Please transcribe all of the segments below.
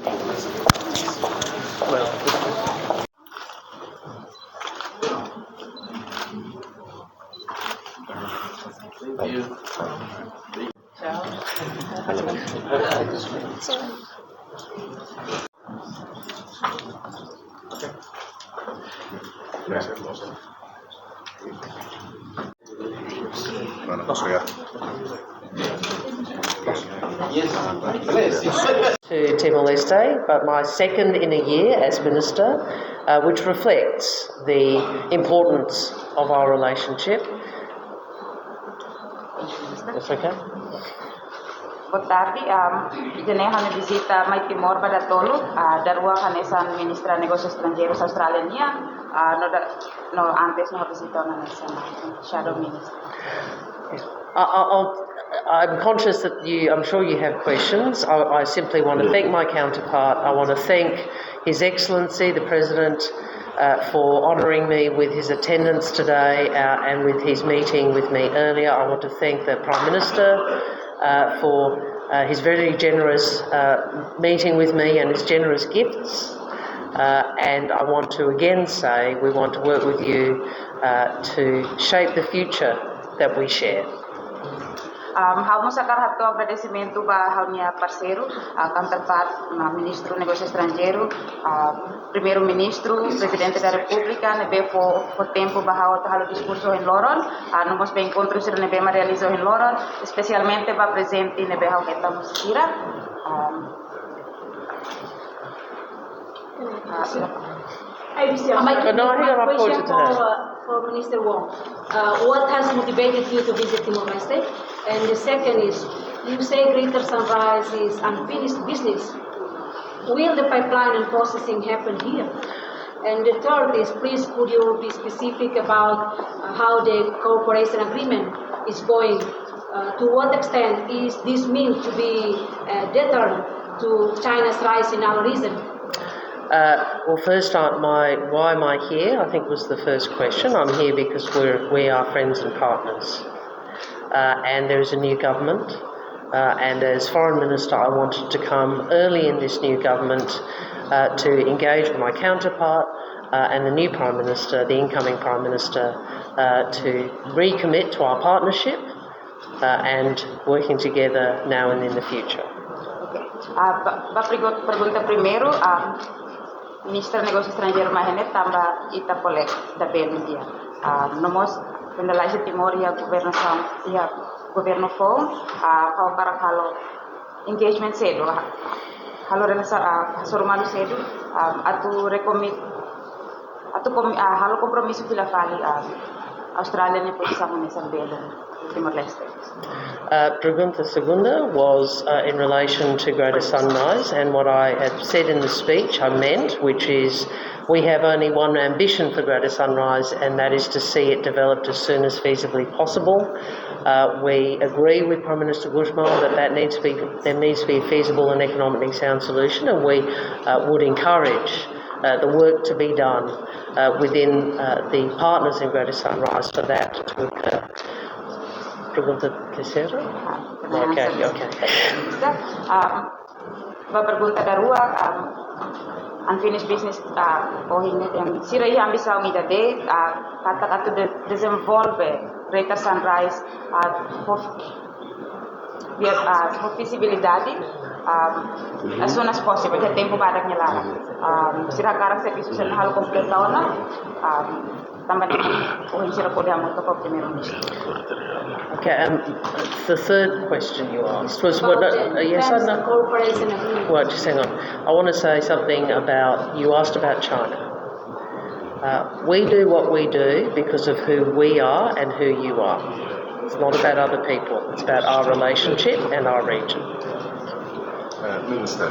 Well, thank you. To Timor-Leste, but my second in a year as Minister, which reflects the importance of our relationship. That's okay. Boa tarde, jangan kami visita mai Timor pada tolu, darua kanesan Ministra Negócios Estrangeiros Australiania, no antes no visita na Shadow Minister. I'm conscious that I'm sure you have questions. I simply want to thank my counterpart. I want to thank His Excellency, the President, for honouring me with his attendance today and with his meeting with me earlier. I want to thank the Prime Minister for his very generous meeting with me and his generous gifts. And I want to again say we want to work with you to shape the future that we share. Hau sa karhat to agradecimento ba hau niya parceiro, counterpart na Ministro do Negócio Estrangeiro, Primeiro Ministro, Presidente da República, nebe po tempo ba hau halo discurso em Loron, nomos be encontro sir nebe ma realizou em Loron, especialmente ba presente nebe hau kita musira. My question for Minister Wong. What has motivated you to visit Timor-Leste? And the second is, you say Greater Sunrise is unfinished business. Will the pipeline and processing happen here? And the third is, please could you be specific about how the cooperation agreement is going? To what extent is this meant to be deterrent to China's rise in our region? Well, first, why am I here? I think was the first question. I'm here because we are friends and partners, and there is a new government. And as Foreign Minister, I wanted to come early in this new government to engage with my counterpart and the new Prime Minister, the incoming Prime Minister, to recommit to our partnership and working together now and in the future. Okay. Pergunta primeiro, Ministra Negócios Estrangeiros Mahenet tamba Itapolé da Belgia. Nomos pendalaisa Timor ia governo Fong, kau para halo engagement cedo, halo relasa sormalu cedo, halo compromisso pela fali Australia ne posição nessa belo Timor-Leste. Pergunta segunda was in relation to Greater Sunrise, and what I had said in the speech I meant, which is we have only one ambition for Greater Sunrise, and that is to see it developed as soon as feasibly possible. We agree with Prime Minister Guzman that there needs to be a feasible and economically sound solution, and we would encourage the work to be done within the partners in Greater Sunrise for that to occur. Pergunta terceira? Okay. Pergunta darua, unfinished business, sira ia ambição ida de kata desenvolve Greater Sunrise for feasibilidade as soon as possible, que tempo badak niya lang. Sira karak serviço sa halo kompleto na, tambah sira po diha mo to Primeiro Ministro. Okay, the third question you asked was what? Yes or no? Cooperation agreement. Well, just hang on. I want to say something about, you asked about China. We do what we do because of who we are and who you are. It's not about other people. It's about our relationship and our region. Minister,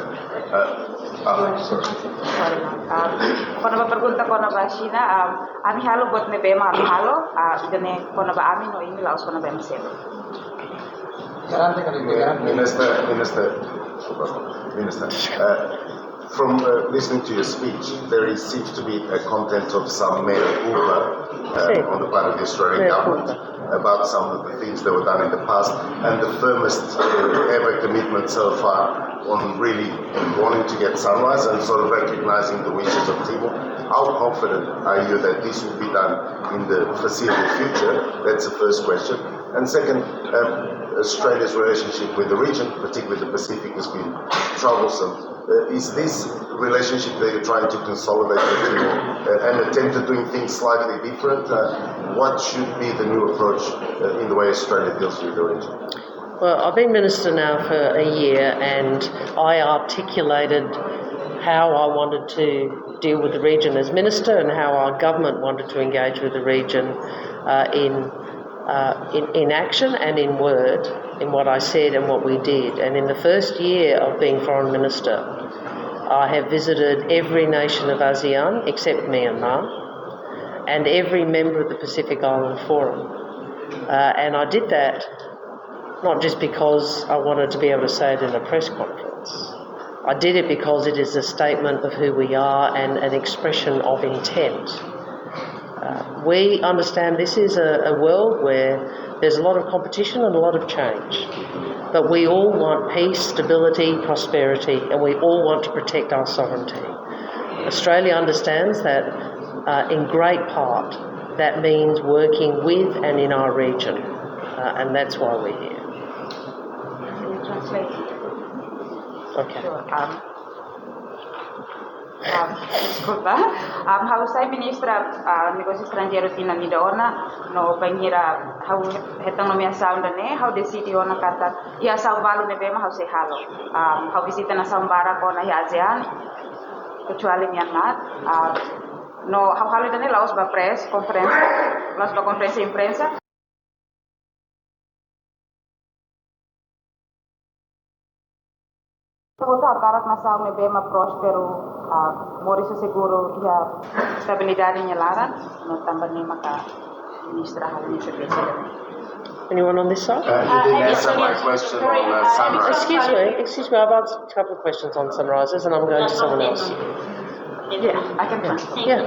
Kono ba pergunta kono ba China, ami halo bot ne bema ami halo, idane kono ba ami no imi laos kono ba meselo. Minister, from listening to your speech, there seems to be a content of some mea culpa on the part of the Australian government about some of the things that were done in the past, and the firmest ever commitment so far on really wanting to get sunrise and sort of recognizing the wishes of Timor. How confident are you that this will be done in the foreseeable future? That's the first question. And second, Australia's relationship with the region, particularly the Pacific, has been troublesome. Is this relationship that you're trying to consolidate with Timor an attempt at doing things slightly different? What should be the new approach in the way Australia deals with the region? Well, I've been Minister now for a year, and I articulated how I wanted to deal with the region as Minister and how our government wanted to engage with the region in action and in word, in what I said and what we did. And in the first year of being Foreign Minister, I have visited every nation of ASEAN except Myanmar and every member of the Pacific Island Forum. And I did that not just because I wanted to be able to say it in a press conference. I did it because it is a statement of who we are and an expression of intent. We understand this is a world where there's a lot of competition and a lot of change. But we all want peace, stability, prosperity, and we all want to protect our sovereignty. Australia understands that in great part that means working with and in our region, and that's why we're here. Can you translate? Okay. Sure. Disculpa. Hausai Ministra Negócios Estrangeiros tina midona no banheira how hetang no minha saunda ne how decide ona kata ia salvalo ne bema how se halo how visita na sambara ko na ASEAN kecuali Myanmar no how halo ne laos ba press conference laos ba conferenza imprensa. Vota akarak na saung ne bema prospero Maurício seguro e a estabilidade em Lara, no também maka Ministra Hala'O President. Anyone on this side? You didn't answer my question on sunrise. Excuse me, I've asked a couple of questions on sunrises and I'm going to someone else. Yeah, I can translate. Yeah.